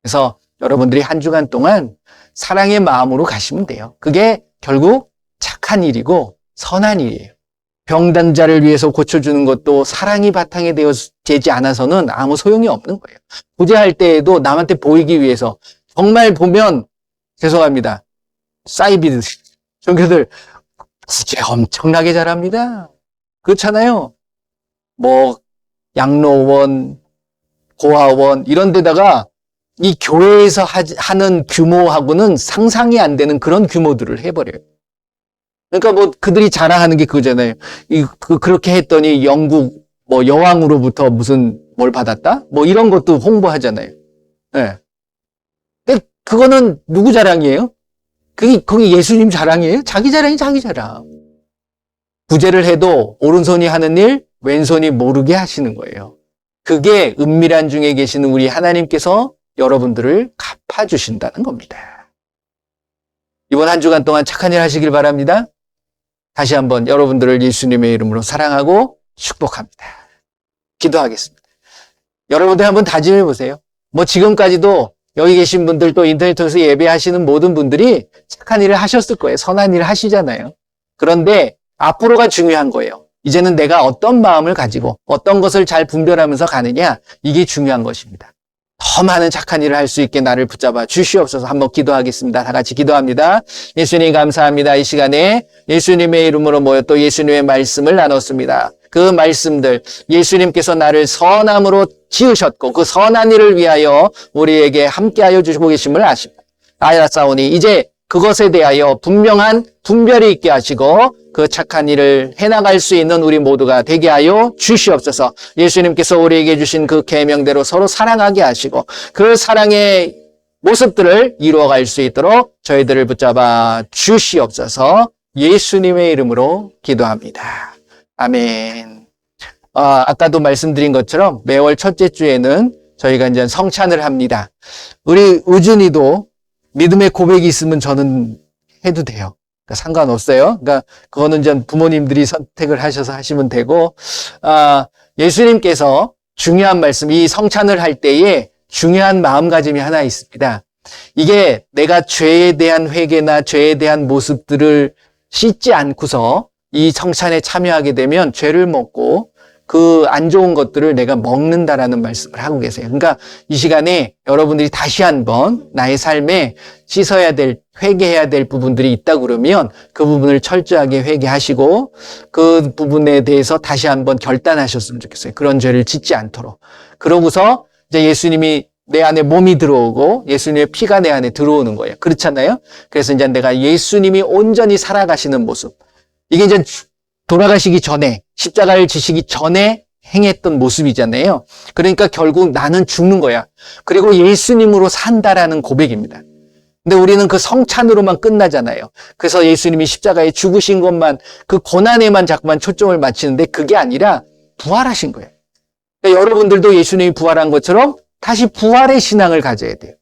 그래서 여러분들이 한 주간 동안 사랑의 마음으로 가시면 돼요. 그게 결국 착한 일이고 선한 일이에요. 병든 자를 위해서 고쳐주는 것도 사랑이 바탕이 되지 않아서는 아무 소용이 없는 거예요. 구제할 때에도 남한테 보이기 위해서 정말 보면 죄송합니다. 사이비드 종교들 구제 엄청나게 잘합니다. 그렇잖아요. 뭐 양로원, 고아원 이런 데다가 이 교회에서 하는 규모하고는 상상이 안 되는 그런 규모들을 해버려요. 그러니까 뭐 그들이 자랑하는 게 그거잖아요. 그렇게 했더니 영국 뭐 여왕으로부터 무슨 뭘 받았다? 뭐 이런 것도 홍보하잖아요. 예. 근데 그거는 누구 자랑이에요? 거기 예수님 자랑이에요? 자기 자랑이 자기 자랑. 구제를 해도 오른손이 하는 일, 왼손이 모르게 하시는 거예요. 그게 은밀한 중에 계시는 우리 하나님께서 여러분들을 갚아주신다는 겁니다. 이번 한 주간 동안 착한 일 하시길 바랍니다. 다시 한번 여러분들을 예수님의 이름으로 사랑하고 축복합니다. 기도하겠습니다. 여러분들 한번 다짐해 보세요. 뭐 지금까지도 여기 계신 분들 또 인터넷 통해서 예배하시는 모든 분들이 착한 일을 하셨을 거예요. 선한 일을 하시잖아요. 그런데 앞으로가 중요한 거예요. 이제는 내가 어떤 마음을 가지고 어떤 것을 잘 분별하면서 가느냐, 이게 중요한 것입니다. 더 많은 착한 일을 할 수 있게 나를 붙잡아 주시옵소서. 한번 기도하겠습니다. 다 같이 기도합니다. 예수님 감사합니다. 이 시간에 예수님의 이름으로 모여 또 예수님의 말씀을 나눴습니다. 그 말씀들, 예수님께서 나를 선함으로 지으셨고 그 선한 일을 위하여 우리에게 함께하여 주시고 계심을 알았사오니 이제 그것에 대하여 분명한 분별이 있게 하시고 그 착한 일을 해나갈 수 있는 우리 모두가 되게 하여 주시옵소서. 예수님께서 우리에게 주신 그 계명대로 서로 사랑하게 하시고 그 사랑의 모습들을 이루어갈 수 있도록 저희들을 붙잡아 주시옵소서. 예수님의 이름으로 기도합니다. 아멘. 아까도 말씀드린 것처럼 매월 첫째 주에는 저희가 이제 성찬을 합니다. 우리 우준이도 믿음의 고백이 있으면 저는 해도 돼요. 그러니까 상관없어요. 그러니까 그거는 전 부모님들이 선택을 하셔서 하시면 되고, 예수님께서 중요한 말씀, 이 성찬을 할 때에 중요한 마음가짐이 하나 있습니다. 이게 내가 죄에 대한 회개나 죄에 대한 모습들을 씻지 않고서 이 성찬에 참여하게 되면 죄를 먹고 그 안 좋은 것들을 내가 먹는다라는 말씀을 하고 계세요. 그러니까 이 시간에 여러분들이 다시 한번 나의 삶에 씻어야 될, 회개해야 될 부분들이 있다 그러면 그 부분을 철저하게 회개하시고 그 부분에 대해서 다시 한번 결단하셨으면 좋겠어요. 그런 죄를 짓지 않도록. 그러고서 이제 예수님이 내 안에 몸이 들어오고 예수님의 피가 내 안에 들어오는 거예요. 그렇잖아요? 그래서 이제 내가 예수님이 온전히 살아가시는 모습. 이게 이제 돌아가시기 전에, 십자가를 지시기 전에 행했던 모습이잖아요. 그러니까 결국 나는 죽는 거야. 그리고 예수님으로 산다라는 고백입니다. 근데 우리는 그 성찬으로만 끝나잖아요. 그래서 예수님이 십자가에 죽으신 것만, 그 고난에만 자꾸만 초점을 맞추는데 그게 아니라 부활하신 거예요. 그러니까 여러분들도 예수님이 부활한 것처럼 다시 부활의 신앙을 가져야 돼요.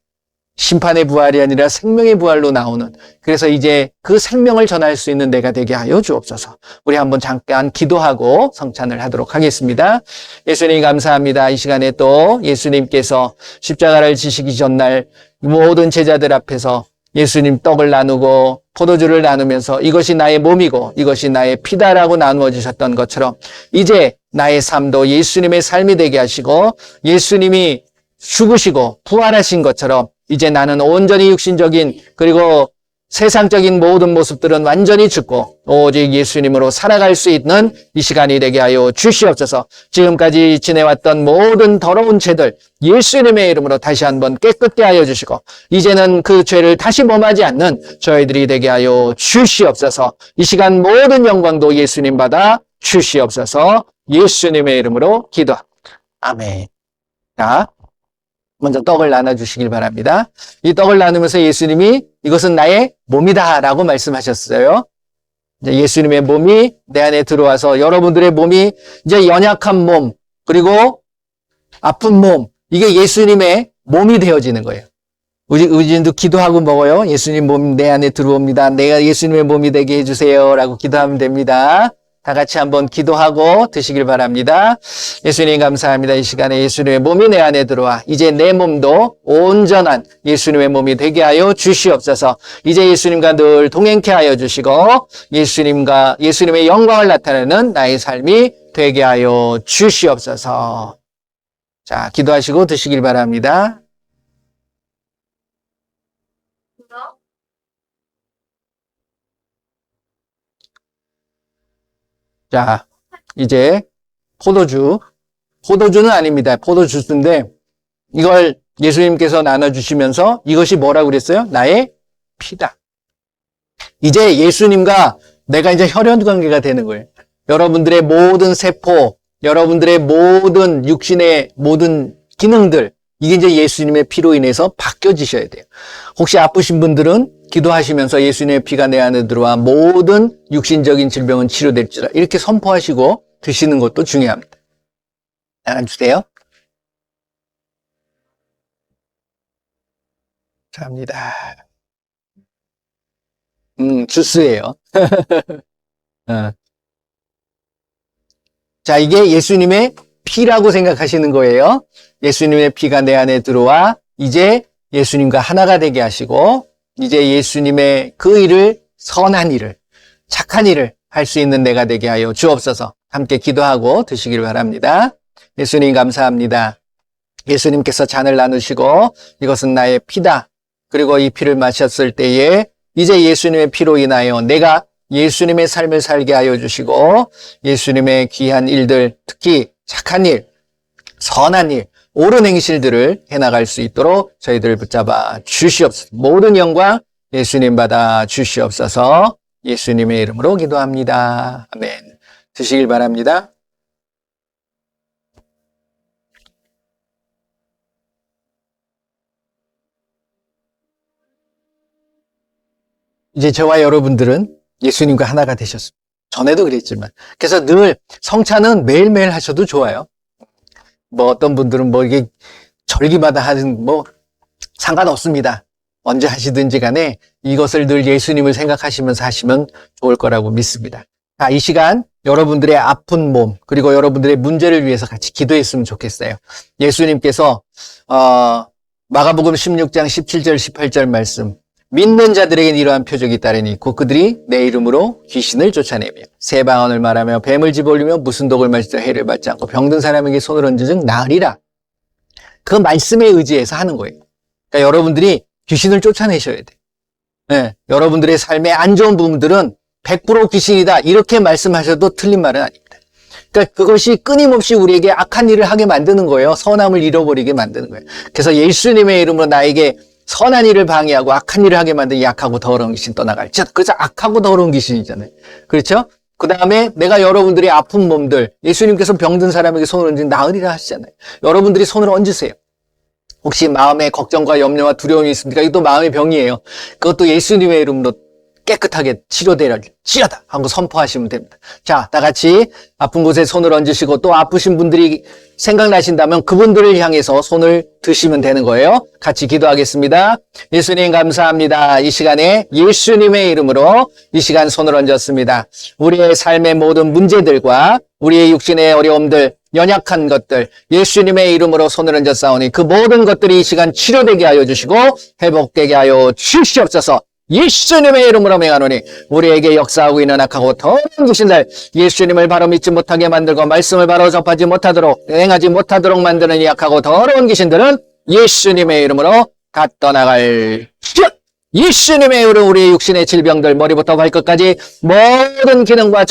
심판의 부활이 아니라 생명의 부활로 나오는, 그래서 이제 그 생명을 전할 수 있는 내가 되게 하여 주옵소서. 우리 한번 잠깐 기도하고 성찬을 하도록 하겠습니다. 예수님 감사합니다. 이 시간에 또 예수님께서 십자가를 지시기 전날 모든 제자들 앞에서 예수님 떡을 나누고 포도주를 나누면서 이것이 나의 몸이고 이것이 나의 피다라고 나누어 주셨던 것처럼 이제 나의 삶도 예수님의 삶이 되게 하시고 예수님이 죽으시고 부활하신 것처럼 이제 나는 온전히 육신적인 그리고 세상적인 모든 모습들은 완전히 죽고 오직 예수님으로 살아갈 수 있는 이 시간이 되게 하여 주시옵소서. 지금까지 지내왔던 모든 더러운 죄들 예수님의 이름으로 다시 한번 깨끗게 하여 주시고 이제는 그 죄를 다시 범하지 않는 저희들이 되게 하여 주시옵소서. 이 시간 모든 영광도 예수님 받아 주시옵소서. 예수님의 이름으로 기도합니다. 아멘. 자, 먼저 떡을 나눠주시길 바랍니다. 이 떡을 나누면서 예수님이 이것은 나의 몸이다 라고 말씀하셨어요. 이제 예수님의 몸이 내 안에 들어와서 여러분들의 몸이 이제 연약한 몸 그리고 아픈 몸 이게 예수님의 몸이 되어지는 거예요. 의진도 기도하고 먹어요. 예수님 몸 내 안에 들어옵니다. 내가 예수님의 몸이 되게 해주세요 라고 기도하면 됩니다. 다 같이 한번 기도하고 드시길 바랍니다. 예수님 감사합니다. 이 시간에 예수님의 몸이 내 안에 들어와 이제 내 몸도 온전한 예수님의 몸이 되게 하여 주시옵소서. 이제 예수님과 늘 동행케 하여 주시고 예수님의 영광을 나타내는 나의 삶이 되게 하여 주시옵소서. 자, 기도하시고 드시길 바랍니다. 자, 이제 포도주는 아닙니다. 포도주스인데 이걸 예수님께서 나눠주시면서 이것이 뭐라고 그랬어요? 나의 피다. 이제 예수님과 내가 이제 혈연 관계가 되는 거예요. 여러분들의 모든 세포, 여러분들의 모든 육신의 모든 기능들 이게 이제 예수님의 피로 인해서 바뀌어지셔야 돼요. 혹시 아프신 분들은 기도하시면서 예수님의 피가 내 안에 들어와 모든 육신적인 질병은 치료될지라 이렇게 선포하시고 드시는 것도 중요합니다. 나눠주세요. 감사합니다. 주스예요. 자, 이게 예수님의 피라고 생각하시는 거예요. 예수님의 피가 내 안에 들어와 이제 예수님과 하나가 되게 하시고 이제 예수님의 그 일을 선한 일을 착한 일을 할 수 있는 내가 되게 하여 주옵소서. 함께 기도하고 드시길 바랍니다. 예수님 감사합니다. 예수님께서 잔을 나누시고 이것은 나의 피다. 그리고 이 피를 마셨을 때에 이제 예수님의 피로 인하여 내가 예수님의 삶을 살게 하여 주시고 예수님의 귀한 일들 특히 착한 일, 선한 일, 옳은 행실들을 해나갈 수 있도록 저희들을 붙잡아 주시옵소서. 모든 영광 예수님 받아 주시옵소서. 예수님의 이름으로 기도합니다. 아멘. 드시길 바랍니다. 이제 저와 여러분들은 예수님과 하나가 되셨습니다. 전에도 그랬지만. 그래서 늘 성찬은 매일매일 하셔도 좋아요. 뭐 어떤 분들은 뭐 이게 절기마다 하는 뭐 상관없습니다. 언제 하시든지 간에 이것을 늘 예수님을 생각하시면서 하시면 좋을 거라고 믿습니다. 자, 이 시간 여러분들의 아픈 몸 그리고 여러분들의 문제를 위해서 같이 기도했으면 좋겠어요. 예수님께서 마가복음 16장 17절 18절 말씀 믿는 자들에겐 이러한 표적이 따르니 곧 그들이 내 이름으로 귀신을 쫓아내며 새 방언을 말하며 뱀을 집어올리며 무슨 독을 마시되 해를 받지 않고 병든 사람에게 손을 얹으즉 나으리라. 그 말씀에 의지해서 하는 거예요. 그러니까 여러분들이 귀신을 쫓아내셔야 돼요. 네, 여러분들의 삶의 안 좋은 부분들은 100% 귀신이다 이렇게 말씀하셔도 틀린 말은 아닙니다. 그러니까 그것이 끊임없이 우리에게 악한 일을 하게 만드는 거예요. 선함을 잃어버리게 만드는 거예요. 그래서 예수님의 이름으로 나에게 선한 일을 방해하고 악한 일을 하게 만든 약하고 더러운 귀신 떠나갈지어다. 그래서 악하고 더러운 귀신이잖아요. 그렇죠? 그 다음에 내가 여러분들의 아픈 몸들, 예수님께서 병든 사람에게 손을 얹으면 나으리라 하시잖아요. 여러분들이 손을 얹으세요. 혹시 마음에 걱정과 염려와 두려움이 있습니까? 이것도 마음의 병이에요. 그것도 예수님의 이름으로 깨끗하게 치료되리지어다 하고 선포하시면 됩니다. 자, 다 같이 아픈 곳에 손을 얹으시고 또 아프신 분들이 생각나신다면 그분들을 향해서 손을 드시면 되는 거예요. 같이 기도하겠습니다. 예수님 감사합니다. 이 시간에 예수님의 이름으로 이 시간 손을 얹었습니다. 우리의 삶의 모든 문제들과 우리의 육신의 어려움들, 연약한 것들 예수님의 이름으로 손을 얹었사오니 그 모든 것들이 이 시간 치료되게 하여 주시고 회복되게 하여 주시옵소서. 예수님의 이름으로 명하노니 우리에게 역사하고 있는 악하고 더러운 귀신들 예수님을 바로 믿지 못하게 만들고 말씀을 바로 접하지 못하도록 행하지 못하도록 만드는 이 악하고 더러운 귀신들은 예수님의 이름으로 다 떠나갈지어다. 예수님의 이름으로 우리의 육신의 질병들 머리부터 발끝까지 모든 기능과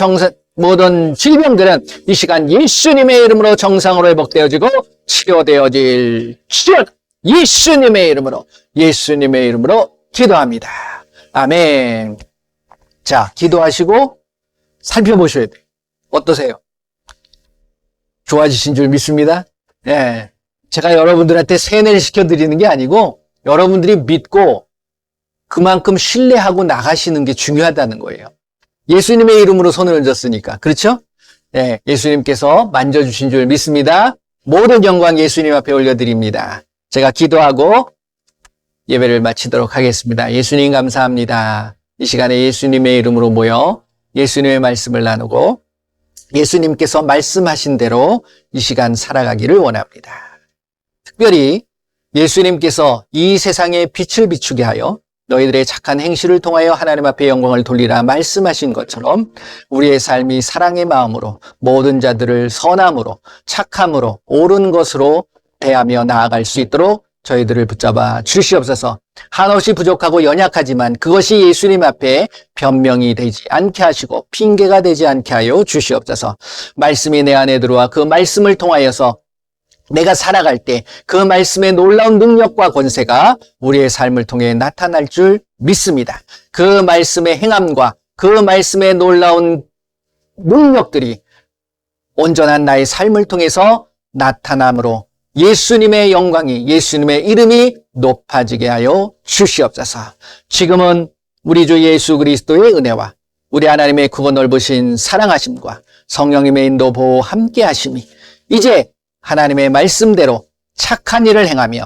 모든 질병들은 이 시간 예수님의 이름으로 정상으로 회복되어지고 치료되어질지어다. 예수님의 이름으로 기도합니다. 아멘. 자, 기도하시고 살펴보셔야 돼요. 어떠세요? 좋아지신 줄 믿습니다. 예. 제가 여러분들한테 세뇌를 시켜드리는 게 아니고 여러분들이 믿고 그만큼 신뢰하고 나가시는 게 중요하다는 거예요. 예수님의 이름으로 손을 얹었으니까. 그렇죠? 예, 예수님께서 만져주신 줄 믿습니다. 모든 영광 예수님 앞에 올려드립니다. 제가 기도하고 예배를 마치도록 하겠습니다. 예수님 감사합니다. 이 시간에 예수님의 이름으로 모여 예수님의 말씀을 나누고 예수님께서 말씀하신 대로 이 시간 살아가기를 원합니다. 특별히 예수님께서 이 세상에 빛을 비추게 하여 너희들의 착한 행실을 통하여 하나님 앞에 영광을 돌리라 말씀하신 것처럼 우리의 삶이 사랑의 마음으로 모든 자들을 선함으로 착함으로 옳은 것으로 대하며 나아갈 수 있도록 저희들을 붙잡아 주시옵소서. 한없이 부족하고 연약하지만 그것이 예수님 앞에 변명이 되지 않게 하시고 핑계가 되지 않게 하여 주시옵소서. 말씀이 내 안에 들어와 그 말씀을 통하여서 내가 살아갈 때 그 말씀의 놀라운 능력과 권세가 우리의 삶을 통해 나타날 줄 믿습니다. 그 말씀의 행함과 그 말씀의 놀라운 능력들이 온전한 나의 삶을 통해서 나타남으로 예수님의 영광이 예수님의 이름이 높아지게 하여 주시옵소서. 지금은 우리 주 예수 그리스도의 은혜와 우리 하나님의 크고 넓으신 사랑하심과 성령님의 인도 보호 함께 하심이 이제 하나님의 말씀대로 착한 일을 행하며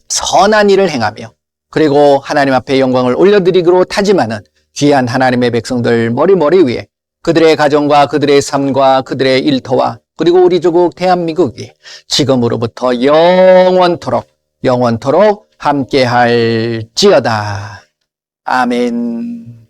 선한 일을 행하며 그리고 하나님 앞에 영광을 올려드리기로 다짐하는 귀한 하나님의 백성들 머리 위에 그들의 가정과 그들의 삶과 그들의 일터와 그리고 우리 조국 대한민국이 지금으로부터 영원토록 함께할지어다. 아멘.